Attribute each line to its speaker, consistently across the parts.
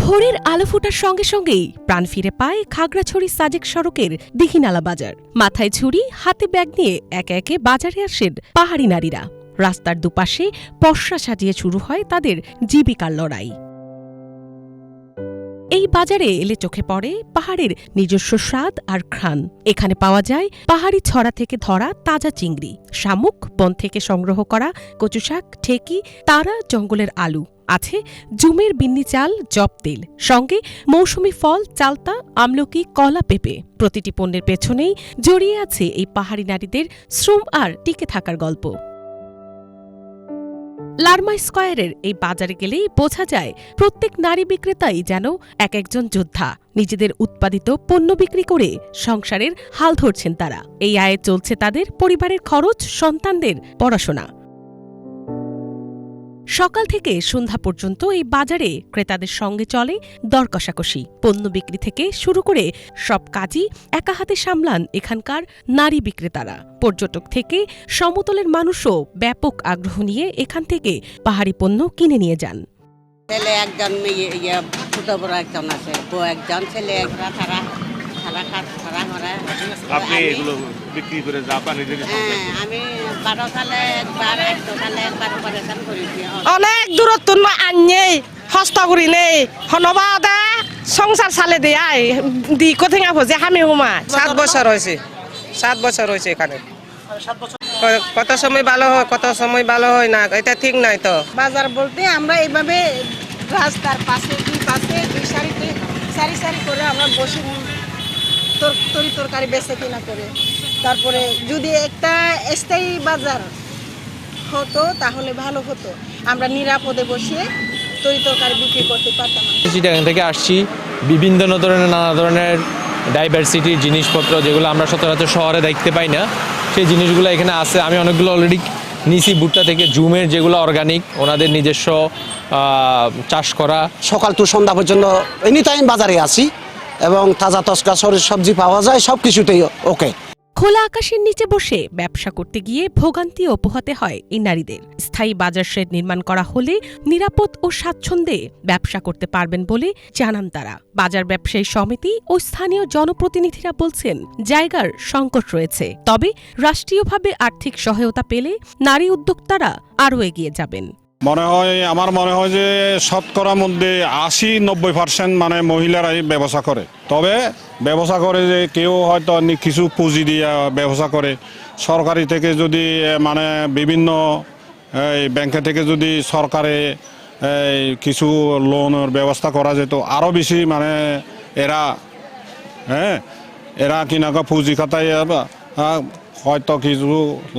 Speaker 1: ভোরের আলো ফোটার সঙ্গে সঙ্গেই প্রাণ ফিরে পায় খাগড়াছড়ি সাজেক সড়কের দিঘিনালা বাজার। মাথায় ঝুড়ি, হাতে ব্যাগ নিয়ে একে একে বাজারে আসেন পাহাড়ি নারীরা। রাস্তার দুপাশে পসরা সাজিয়ে শুরু হয় তাদের জীবিকার লড়াই। এই বাজারে এলে চোখে পড়ে পাহাড়ের নিজস্ব স্বাদ আর ঘ্রাণ। এখানে পাওয়া যায় পাহাড়ি ছড়া থেকে ধরা তাজা চিংড়ি, শামুক, বন থেকে সংগ্রহ করা কচু শাক, ঠেকি, তারা, জঙ্গলের আলু। আছে জুমের বিন্নি চাল, জব তেল, সঙ্গে মৌসুমি ফল, চালতা, আমলকি, কলা, পেঁপে। প্রতিটি পণ্যের পেছনেই জড়িয়ে আছে এই পাহাড়ি নারীদের শ্রম আর টিকে থাকার গল্প। লারমা স্কয়ারের এই বাজারে গেলেই বোঝা যায় প্রত্যেক নারী বিক্রেতাই যেন এক একজন যোদ্ধা। নিজেদের উৎপাদিত পণ্য বিক্রি করে সংসারের হাল ধরছেন তারা। এই আয়ে চলছে তাদের পরিবারের খরচ, সন্তানদের পড়াশোনা। সকাল থেকে সন্ধ্যা পর্যন্ত এই বাজারে ক্রেতাদের সঙ্গে চলে দর কষাকষি। পণ্য বিক্রি থেকে শুরু করে সব কাজই একা হাতে সামলান এখানকার নারী বিক্রেতারা। পর্যটক থেকে সমতলের মানুষও ব্যাপক আগ্রহ নিয়ে এখান থেকে পাহাড়ি পণ্য কিনে নিয়ে যান।
Speaker 2: ছেলে একজন, ছোট বড় একজন আছে, বউ একজন, ছেলে একটা, তারা
Speaker 3: আপনি এগুলো বিক্রি করে
Speaker 2: আমি 12 সালে একবার, 14 সালে একবার অপারেশন করেছি।
Speaker 4: অনেক দূরত্ব আননেই হস্ত করি নেই হনবাদা সংসার চালে দেয় দি কোথেঙা ভোজে হামে হুমা
Speaker 5: 7 বছর হয়েছে, 7 বছর হয়েছে এখানে। কত সময় ভালো হয়, কত সময় ভালো হয় না, এটা ঠিক নাই তো।
Speaker 6: বাজার বলতে আমরা এইভাবে রাস্তার পাশে দুই সারিতে সারি সারি করে আমরা বসে তরকারি বেচে কিনা করে। তারপরে যদি একটা স্থায়ী বাজার হতো তাহলে ভালো হতো, আমরা নিরাপদে বসে তরকারি বিক্রি করতে পারতাম।
Speaker 7: এখান থেকে আসছি, বিভিন্ন ধরনের নানা ধরনের ডাইভার্সিটির জিনিসপত্র যেগুলো আমরা সচরাচর শহরে দেখতে পাই না, সেই জিনিসগুলো এখানে আছে। আমি অনেকগুলো অলরেডি নিছি ভুট্টা থেকে, জুমের যেগুলো অর্গানিক, ওনাদের নিজস্ব চাষ করা।
Speaker 8: সকাল টু সন্ধ্যা পর্যন্ত এনি টাইম বাজারে আসি এবং তাজা তসকা সবজি পাওয়া যায়, সবকিছুতেই ওকে।
Speaker 1: খোলা আকাশের নিচে বসে ব্যবসা করতে গিয়ে ভোগান্তি পোহাতে হয় এই নারীদের। স্থায়ী বাজার শেড নির্মাণ করা হলে নিরাপদ ও স্বাচ্ছন্দ্যে ব্যবসা করতে পারবেন বলে জানান তারা। বাজার ব্যবসায়ী সমিতি ও স্থানীয় জনপ্রতিনিধিরা বলছেন জায়গার সংকট রয়েছে, তবে রাষ্ট্রীয়ভাবে আর্থিক সহায়তা পেলে নারী উদ্যোক্তারা আরও এগিয়ে যাবেন।
Speaker 3: আমার মনে হয় যে শতকরার মধ্যে 80-90% মানে মহিলারাই ব্যবসা করে। তবে ব্যবসা করে যে কেউ হয়তো কিছু পুঁজি দিয়ে ব্যবসা করে। সরকারি থেকে যদি মানে বিভিন্ন ব্যাংকে থেকে যদি সরকারে কিছু লোনের ব্যবস্থা করা যেত আরও বেশি, মানে এরা কিনাকা পুঁজি খাতায় হয়তো কিছু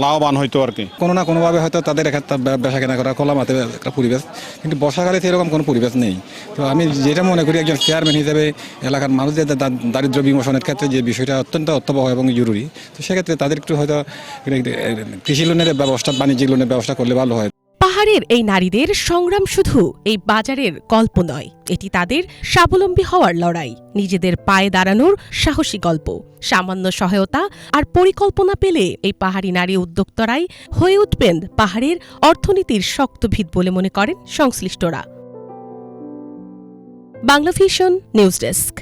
Speaker 3: লাভবান হইতো আর কি।
Speaker 9: কোনো না কোনোভাবে হয়তো তাদের একটা ব্যবসা কেনা করা খোলা মাঠে একটা পরিবেশ, কিন্তু বর্ষাকালে এরকম কোনো পরিবেশ নেই। তো আমি যেটা মনে করি একজন চেয়ারম্যান হিসেবে এলাকার মানুষদের দারিদ্র্য বিমোচনের ক্ষেত্রে যে বিষয়টা অত্যন্ত অর্থবহ এবং জরুরি, তো সেক্ষেত্রে তাদের একটু হয়তো কৃষি লোনের ব্যবস্থা, বাণিজ্যিক লোনের ব্যবস্থা করলে ভালো হয়।
Speaker 1: পাহাড়ের এই নারীদের সংগ্রাম শুধু এই বাজারের গল্প নয়, এটি তাদের স্বাবলম্বী হওয়ার লড়াই, নিজেদের পায়ে দাঁড়ানোর সাহসী গল্প। সামান্য সহায়তা আর পরিকল্পনা পেলে এই পাহাড়ি নারী উদ্যোক্তারাই হয়ে উঠবেন পাহাড়ের অর্থনীতির শক্ত ভিত বলে মনে করেন সংশ্লিষ্টরা। Bangla vision news desk.